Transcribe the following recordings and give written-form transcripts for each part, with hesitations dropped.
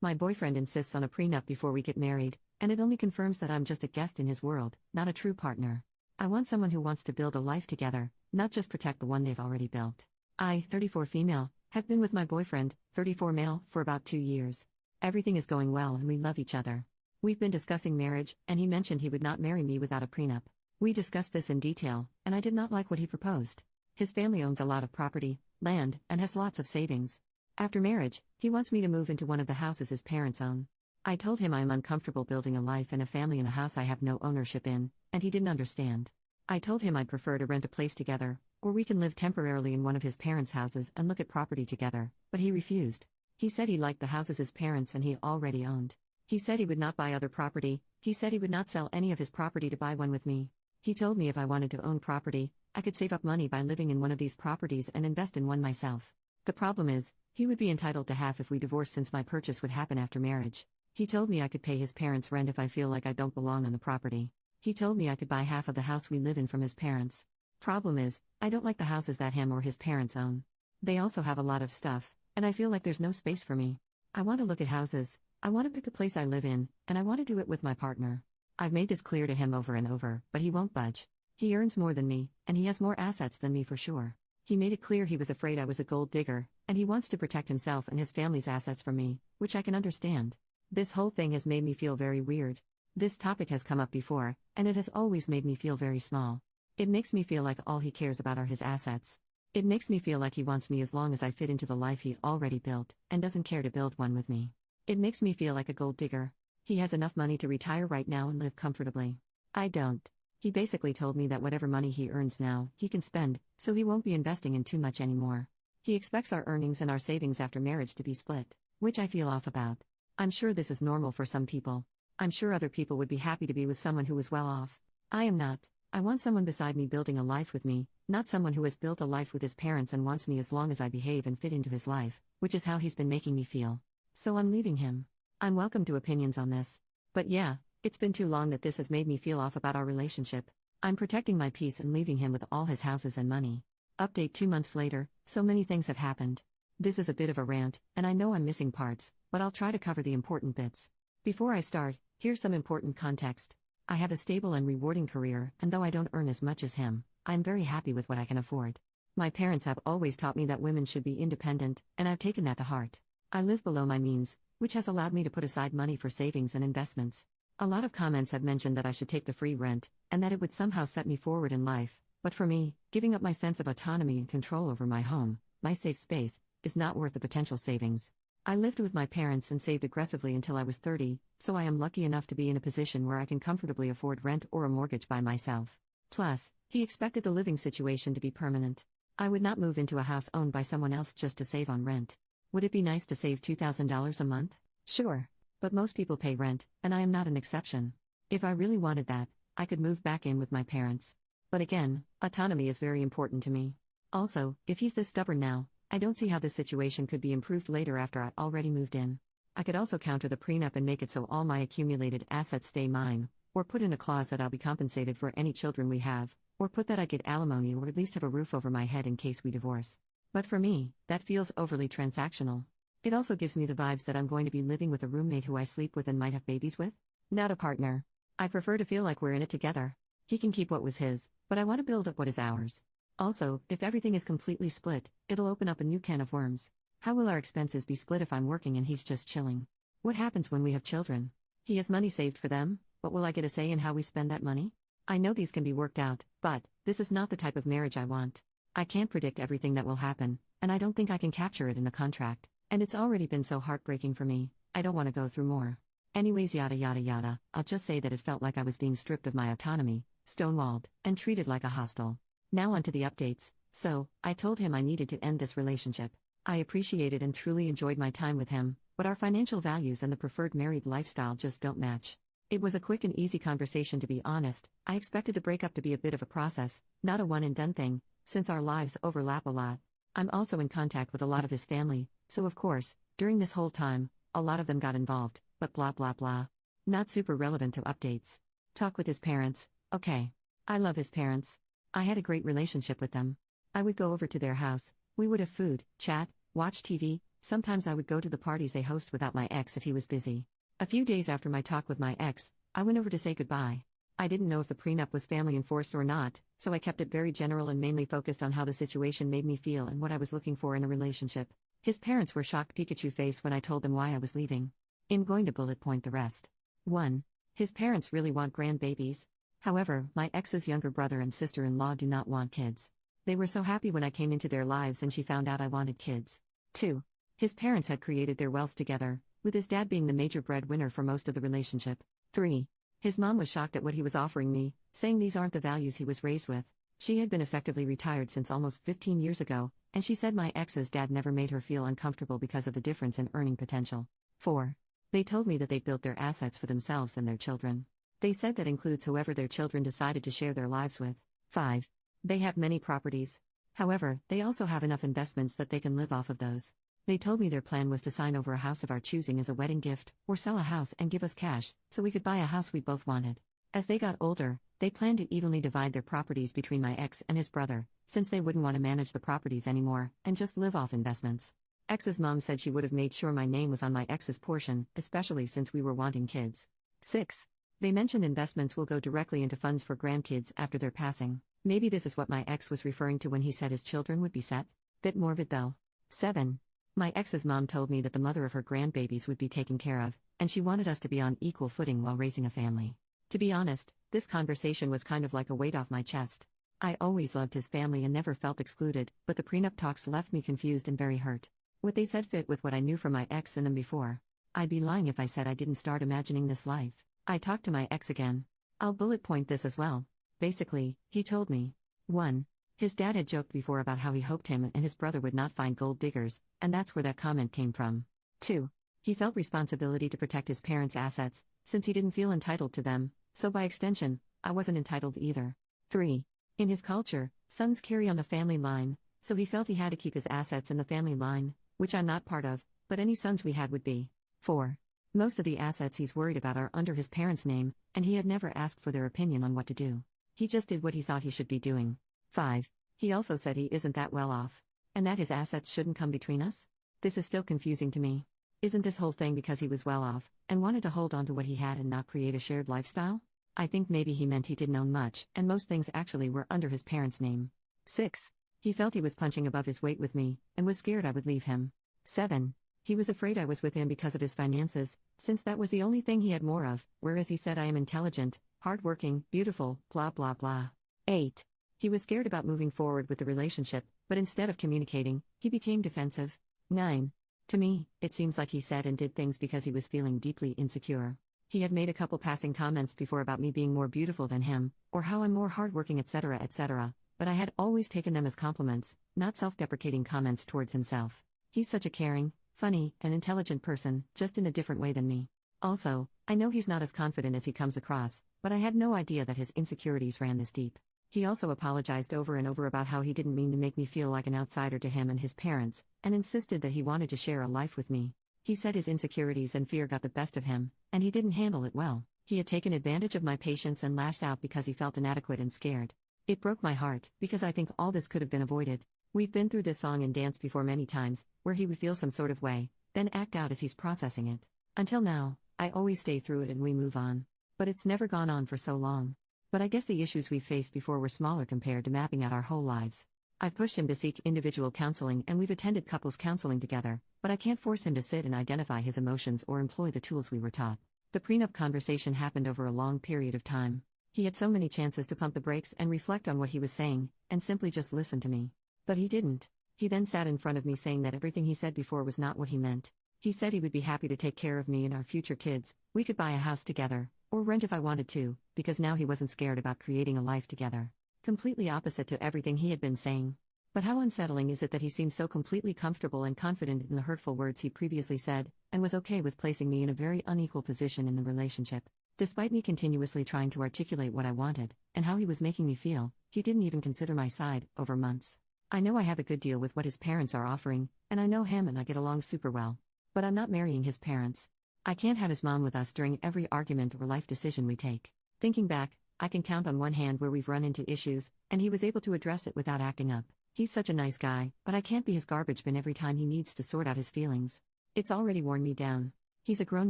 My boyfriend insists on a prenup before we get married, and it only confirms that I'm just a guest in his world, not a true partner. I want someone who wants to build a life together, not just protect the one they've already built. I, 34 female, have been with my boyfriend, 34 male, for about 2 years. Everything is going well and we love each other. We've been discussing marriage, and he mentioned he would not marry me without a prenup. We discussed this in detail, and I did not like what he proposed. His family owns a lot of property, land, and has lots of savings. After marriage, he wants me to move into one of the houses his parents own. I told him I am uncomfortable building a life and a family in a house I have no ownership in, and he didn't understand. I told him I'd prefer to rent a place together, or we can live temporarily in one of his parents' houses and look at property together, but he refused. He said he liked the houses his parents and he already owned. He said he would not buy other property. He said he would not sell any of his property to buy one with me. He told me if I wanted to own property, I could save up money by living in one of these properties and invest in one myself. The problem is, he would be entitled to half if we divorced since my purchase would happen after marriage. He told me I could pay his parents' rent if I feel like I don't belong on the property. He told me I could buy half of the house we live in from his parents. Problem is, I don't like the houses that him or his parents own. They also have a lot of stuff, and I feel like there's no space for me. I want to look at houses, I want to pick a place I live in, and I want to do it with my partner. I've made this clear to him over and over, but he won't budge. He earns more than me, and he has more assets than me for sure. He made it clear he was afraid I was a gold digger, and he wants to protect himself and his family's assets from me, which I can understand. This whole thing has made me feel very weird. This topic has come up before, and it has always made me feel very small. It makes me feel like all he cares about are his assets. It makes me feel like he wants me as long as I fit into the life he already built, and doesn't care to build one with me. It makes me feel like a gold digger. He has enough money to retire right now and live comfortably. I don't. He basically told me that whatever money he earns now, he can spend, so he won't be investing in too much anymore. He expects our earnings and our savings after marriage to be split, which I feel off about. I'm sure this is normal for some people. I'm sure other people would be happy to be with someone who is well off. I am not. I want someone beside me building a life with me, not someone who has built a life with his parents and wants me as long as I behave and fit into his life, which is how he's been making me feel. So I'm leaving him. I'm welcome to opinions on this. But yeah, it's been too long that this has made me feel off about our relationship. I'm protecting my peace and leaving him with all his houses and money. Update 2 months later, so many things have happened. This is a bit of a rant, and I know I'm missing parts, but I'll try to cover the important bits. Before I start, here's some important context. I have a stable and rewarding career, and though I don't earn as much as him, I'm very happy with what I can afford. My parents have always taught me that women should be independent, and I've taken that to heart. I live below my means, which has allowed me to put aside money for savings and investments. A lot of comments have mentioned that I should take the free rent, and that it would somehow set me forward in life, but for me, giving up my sense of autonomy and control over my home, my safe space, is not worth the potential savings. I lived with my parents and saved aggressively until I was 30, so I am lucky enough to be in a position where I can comfortably afford rent or a mortgage by myself. Plus, he expected the living situation to be permanent. I would not move into a house owned by someone else just to save on rent. Would it be nice to save $2,000 a month? Sure. But most people pay rent, and I am not an exception. If I really wanted that, I could move back in with my parents. But again, autonomy is very important to me. Also, if he's this stubborn now, I don't see how this situation could be improved later after I already moved in. I could also counter the prenup and make it so all my accumulated assets stay mine, or put in a clause that I'll be compensated for any children we have, or put that I get alimony or at least have a roof over my head in case we divorce. But for me, that feels overly transactional. It also gives me the vibes that I'm going to be living with a roommate who I sleep with and might have babies with. Not a partner. I prefer to feel like we're in it together. He can keep what was his, but I want to build up what is ours. Also, if everything is completely split, it'll open up a new can of worms. How will our expenses be split if I'm working and he's just chilling? What happens when we have children? He has money saved for them, but will I get a say in how we spend that money? I know these can be worked out, but this is not the type of marriage I want. I can't predict everything that will happen, and I don't think I can capture it in a contract. And it's already been so heartbreaking for me, I don't want to go through more. Anyways, yada yada yada, I'll just say that it felt like I was being stripped of my autonomy, stonewalled, and treated like a hostage. Now on to the updates. So, I told him I needed to end this relationship. I appreciated and truly enjoyed my time with him, but our financial values and the preferred married lifestyle just don't match. It was a quick and easy conversation, to be honest. I expected the breakup to be a bit of a process, not a one-and-done thing, since our lives overlap a lot. I'm also in contact with a lot of his family, so of course, during this whole time, a lot of them got involved, but blah blah blah. Not super relevant to updates. Talk with his parents, okay. I love his parents. I had a great relationship with them. I would go over to their house, we would have food, chat, watch TV, Sometimes I would go to the parties they host without my ex if he was busy. A few days after my talk with my ex, I went over to say goodbye. I didn't know if the prenup was family enforced or not, so I kept it very general and mainly focused on how the situation made me feel and what I was looking for in a relationship. His parents were shocked Pikachu face when I told them why I was leaving. I'm going to bullet point the rest. 1. His parents really want grandbabies. However, my ex's younger brother and sister-in-law do not want kids. They were so happy when I came into their lives and she found out I wanted kids. 2. His parents had created their wealth together, with his dad being the major breadwinner for most of the relationship. 3. His mom was shocked at what he was offering me, saying these aren't the values he was raised with. She had been effectively retired since almost 15 years ago, and she said my ex's dad never made her feel uncomfortable because of the difference in earning potential. 4. They told me that they built their assets for themselves and their children. They said that includes whoever their children decided to share their lives with. 5. They have many properties. However, they also have enough investments that they can live off of those. They told me their plan was to sign over a house of our choosing as a wedding gift, or sell a house and give us cash, so we could buy a house we both wanted. As they got older, they planned to evenly divide their properties between my ex and his brother, since they wouldn't want to manage the properties anymore, and just live off investments. Ex's mom said she would have made sure my name was on my ex's portion, especially since we were wanting kids. 6. They mentioned investments will go directly into funds for grandkids after their passing. Maybe this is what my ex was referring to when he said his children would be set. Bit morbid though. 7. My ex's mom told me that the mother of her grandbabies would be taken care of, and she wanted us to be on equal footing while raising a family. To be honest, this conversation was kind of like a weight off my chest. I always loved his family and never felt excluded, but the prenup talks left me confused and very hurt. What they said fit with what I knew from my ex and them before. I'd be lying if I said I didn't start imagining this life. I talked to my ex again. I'll bullet point this as well. Basically, he told me. 1. His dad had joked before about how he hoped him and his brother would not find gold diggers, and that's where that comment came from. 2. He felt responsibility to protect his parents' assets, since he didn't feel entitled to them, so by extension, I wasn't entitled either. 3. In his culture, sons carry on the family line, so he felt he had to keep his assets in the family line, which I'm not part of, but any sons we had would be. 4. Most of the assets he's worried about are under his parents' name, and he had never asked for their opinion on what to do. He just did what he thought he should be doing. 5. He also said he isn't that well off, and that his assets shouldn't come between us? This is still confusing to me. Isn't this whole thing because he was well off, and wanted to hold on to what he had and not create a shared lifestyle? I think maybe he meant he didn't own much, and most things actually were under his parents' name. 6. He felt he was punching above his weight with me, and was scared I would leave him. 7. He was afraid I was with him because of his finances, since that was the only thing he had more of, whereas he said I am intelligent, hardworking, beautiful, blah blah blah. 8. He was scared about moving forward with the relationship, but instead of communicating, he became defensive. 9. To me, it seems like he said and did things because he was feeling deeply insecure. He had made a couple passing comments before about me being more beautiful than him, or how I'm more hardworking, etc., but I had always taken them as compliments, not self-deprecating comments towards himself. He's such a caring, funny, and intelligent person, just in a different way than me. Also, I know he's not as confident as he comes across, but I had no idea that his insecurities ran this deep. He also apologized over and over about how he didn't mean to make me feel like an outsider to him and his parents, and insisted that he wanted to share a life with me. He said his insecurities and fear got the best of him, and he didn't handle it well. He had taken advantage of my patience and lashed out because he felt inadequate and scared. It broke my heart, because I think all this could have been avoided. We've been through this song and dance before many times, where he would feel some sort of way, then act out as he's processing it. Until now, I always stay through it and we move on. But it's never gone on for so long. But I guess the issues we've faced before were smaller compared to mapping out our whole lives. I've pushed him to seek individual counseling and we've attended couples counseling together, but I can't force him to sit and identify his emotions or employ the tools we were taught. The prenup conversation happened over a long period of time. He had so many chances to pump the brakes and reflect on what he was saying, and simply just listen to me. But he didn't. He then sat in front of me saying that everything he said before was not what he meant. He said he would be happy to take care of me and our future kids, we could buy a house together, or rent if I wanted to, because now he wasn't scared about creating a life together. Completely opposite to everything he had been saying. But how unsettling is it that he seemed so completely comfortable and confident in the hurtful words he previously said, and was okay with placing me in a very unequal position in the relationship. Despite me continuously trying to articulate what I wanted, and how he was making me feel, he didn't even consider my side, over months. I know I have a good deal with what his parents are offering, and I know him and I get along super well. But I'm not marrying his parents. I can't have his mom with us during every argument or life decision we take. Thinking back, I can count on one hand where we've run into issues, and he was able to address it without acting up. He's such a nice guy, but I can't be his garbage bin every time he needs to sort out his feelings. It's already worn me down. He's a grown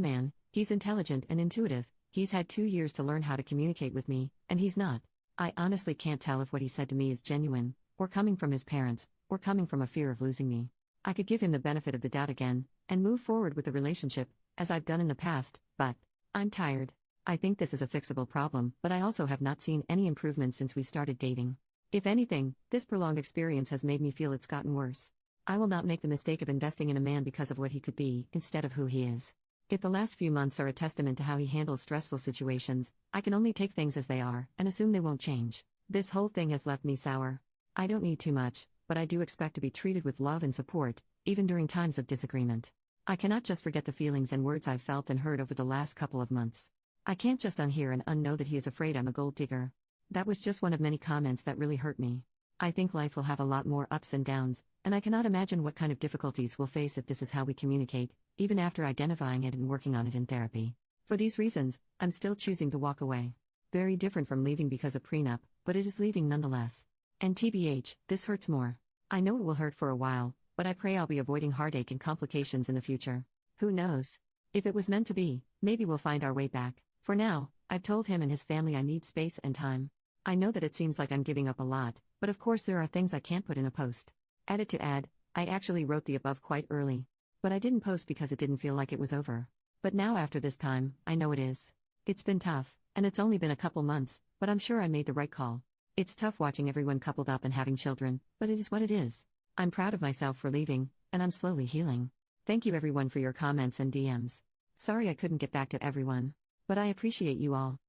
man, he's intelligent and intuitive, he's had 2 years to learn how to communicate with me, and he's not. I honestly can't tell if what he said to me is genuine, or coming from his parents, or coming from a fear of losing me. I could give him the benefit of the doubt again, and move forward with the relationship, as I've done in the past, but I'm tired. I think this is a fixable problem, but I also have not seen any improvement since we started dating. If anything, this prolonged experience has made me feel it's gotten worse. I will not make the mistake of investing in a man because of what he could be, instead of who he is. If the last few months are a testament to how he handles stressful situations, I can only take things as they are, and assume they won't change. This whole thing has left me sour. I don't need too much, but I do expect to be treated with love and support, even during times of disagreement. I cannot just forget the feelings and words I've felt and heard over the last couple of months. I can't just unhear and unknow that he is afraid I'm a gold digger. That was just one of many comments that really hurt me. I think life will have a lot more ups and downs, and I cannot imagine what kind of difficulties we'll face if this is how we communicate, even after identifying it and working on it in therapy. For these reasons, I'm still choosing to walk away. Very different from leaving because of prenup, but it is leaving nonetheless. And TBH, this hurts more. I know it will hurt for a while, but I pray I'll be avoiding heartache and complications in the future. Who knows? If it was meant to be, maybe we'll find our way back. For now, I've told him and his family I need space and time. I know that it seems like I'm giving up a lot, but of course there are things I can't put in a post. Added to add, I actually wrote the above quite early. But I didn't post because it didn't feel like it was over. But now after this time, I know it is. It's been tough, and it's only been a couple months, but I'm sure I made the right call. It's tough watching everyone coupled up and having children, but it is what it is. I'm proud of myself for leaving, and I'm slowly healing. Thank you everyone for your comments and DMs. Sorry I couldn't get back to everyone. But I appreciate you all.